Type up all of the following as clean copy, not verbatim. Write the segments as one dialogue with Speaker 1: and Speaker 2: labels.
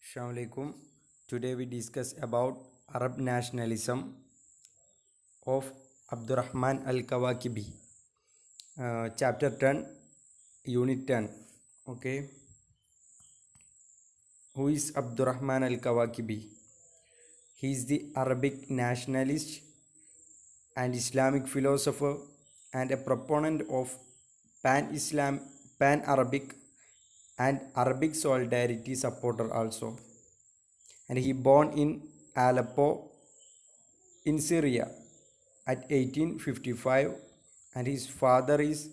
Speaker 1: Assalamu alaikum. Today we discuss about Arab nationalism of Abdurrahman al-Kawakibi. Chapter 10, Unit 10. Okay. Who is Abdurrahman al-Kawakibi? He is the Arabic nationalist and Islamic philosopher and a proponent of pan-Islam, pan-Arabic and Arabic solidarity supporter also. And he born in Aleppo in Syria at 1855, and his father is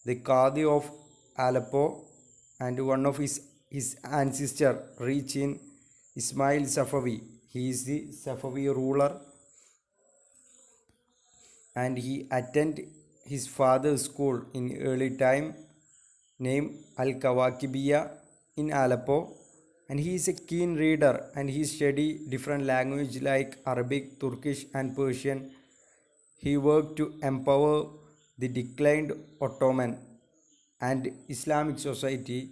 Speaker 1: the Qadi of Aleppo, and one of his ancestor reached in Ismail Safavi. He is the Safavi ruler, and he attended his father's school in early time named Al-Kawakibiya in Aleppo, and he is a keen reader and he studied different languages like Arabic, Turkish and Persian. He worked to empower the declined Ottoman and Islamic society.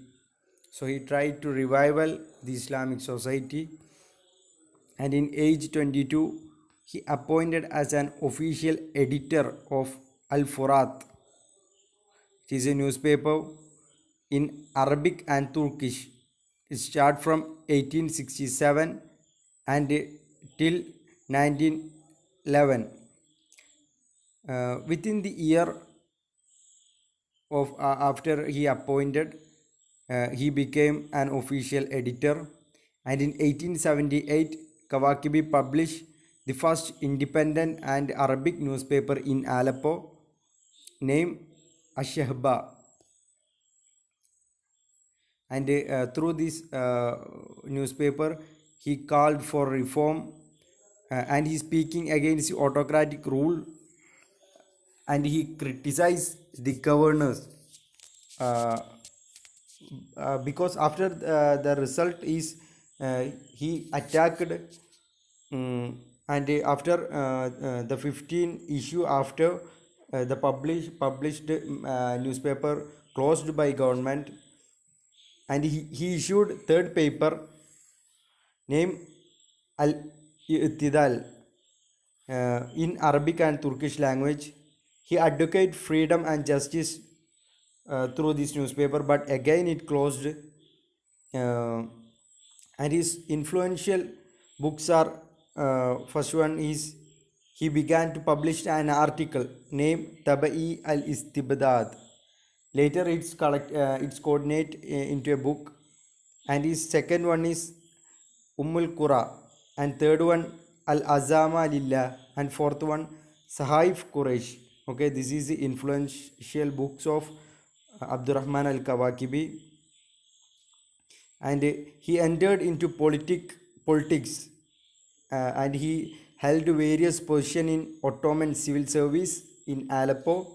Speaker 1: So he tried to revival the Islamic society, and in age 22 he appointed as an official editor of Al-Furat. It is a newspaper in Arabic and Turkish. It started from 1867 and till 1911. Within the year of after he appointed, he became an official editor, and in 1878 Kawakibi published the first independent and Arabic newspaper in Aleppo named Ashehba. And through this newspaper he called for reform, and he speaking against the autocratic rule, and he criticized the governors, because after the result is he attacked, and after the 15 issue after the published newspaper closed by government, and he issued third paper named Al-I'tidal in Arabic and Turkish language. He advocated freedom and justice through this newspaper, but again it closed. And his influential books are, first one is he began to publish an article named Tabai al-Istibdad. Later it's coordinate into a book, and his second one is Ummul Qura, and third one Al Azama Lillah, and fourth one Sahaif Quraysh. Okay, this is the influential books of Abdurrahman al-Kawakibi, and he entered into politics, and he held various positions in Ottoman civil service in Aleppo,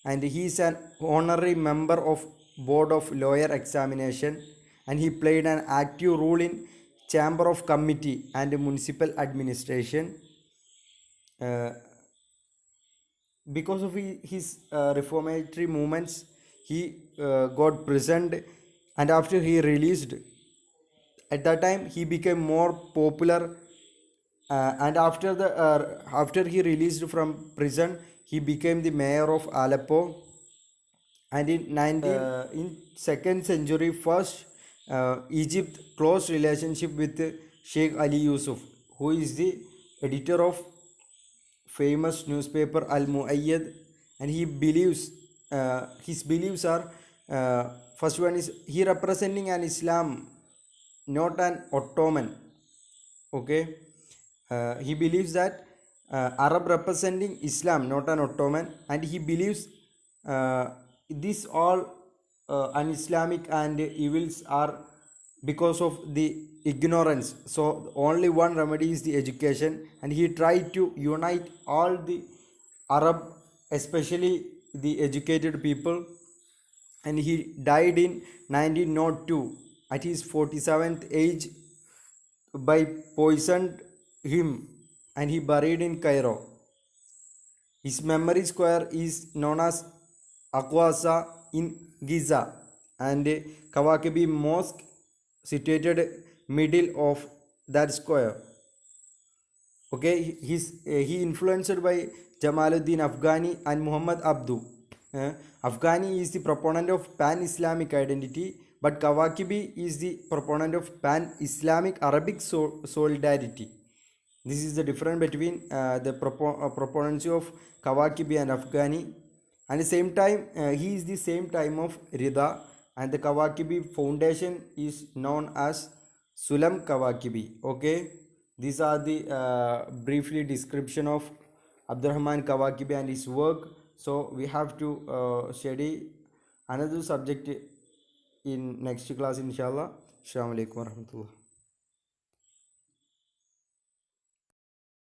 Speaker 1: and he is an honorary member of board of lawyer examination, and he played an active role in chamber of committee and municipal administration. Because of his reformatory movements, he got prisoned, and after he released, at that time he became more popular, and after he released from prison, he became the mayor of Aleppo. And in second century first, Egypt close relationship with Sheikh Ali Yusuf, who is the editor of famous newspaper Al Muayyad, and he believes, his beliefs are, first one is he representing an Islam, not an Ottoman. Okay, he believes that Arab representing Islam, not an Ottoman, and he believes this all un-Islamic and evils are because of the ignorance. So only one remedy is the education, and he tried to unite all the Arab, especially the educated people, and he died in 1902 at his 47th age by poisoned him, and he buried in Cairo. His memory square is known as Aqwasa in Giza, and Kawakibi Mosque situated middle of that square. Okay, he influenced by Jamaluddin Afghani and Muhammad Abdu. Afghani is the proponent of pan-Islamic identity, but Kawakibi is the proponent of pan-Islamic Arabic solidarity. This is the difference between the proponents of Kawakibi and Afghani. And the same time, he is the same time of Rida, and the Kawakibi foundation is known as Sulam Kawakibi. Okay, these are the briefly description of Abdurrahman Kawakibi and his work. So we have to study another subject in next class, inshallah. Assalamu alaikum warahmatullah.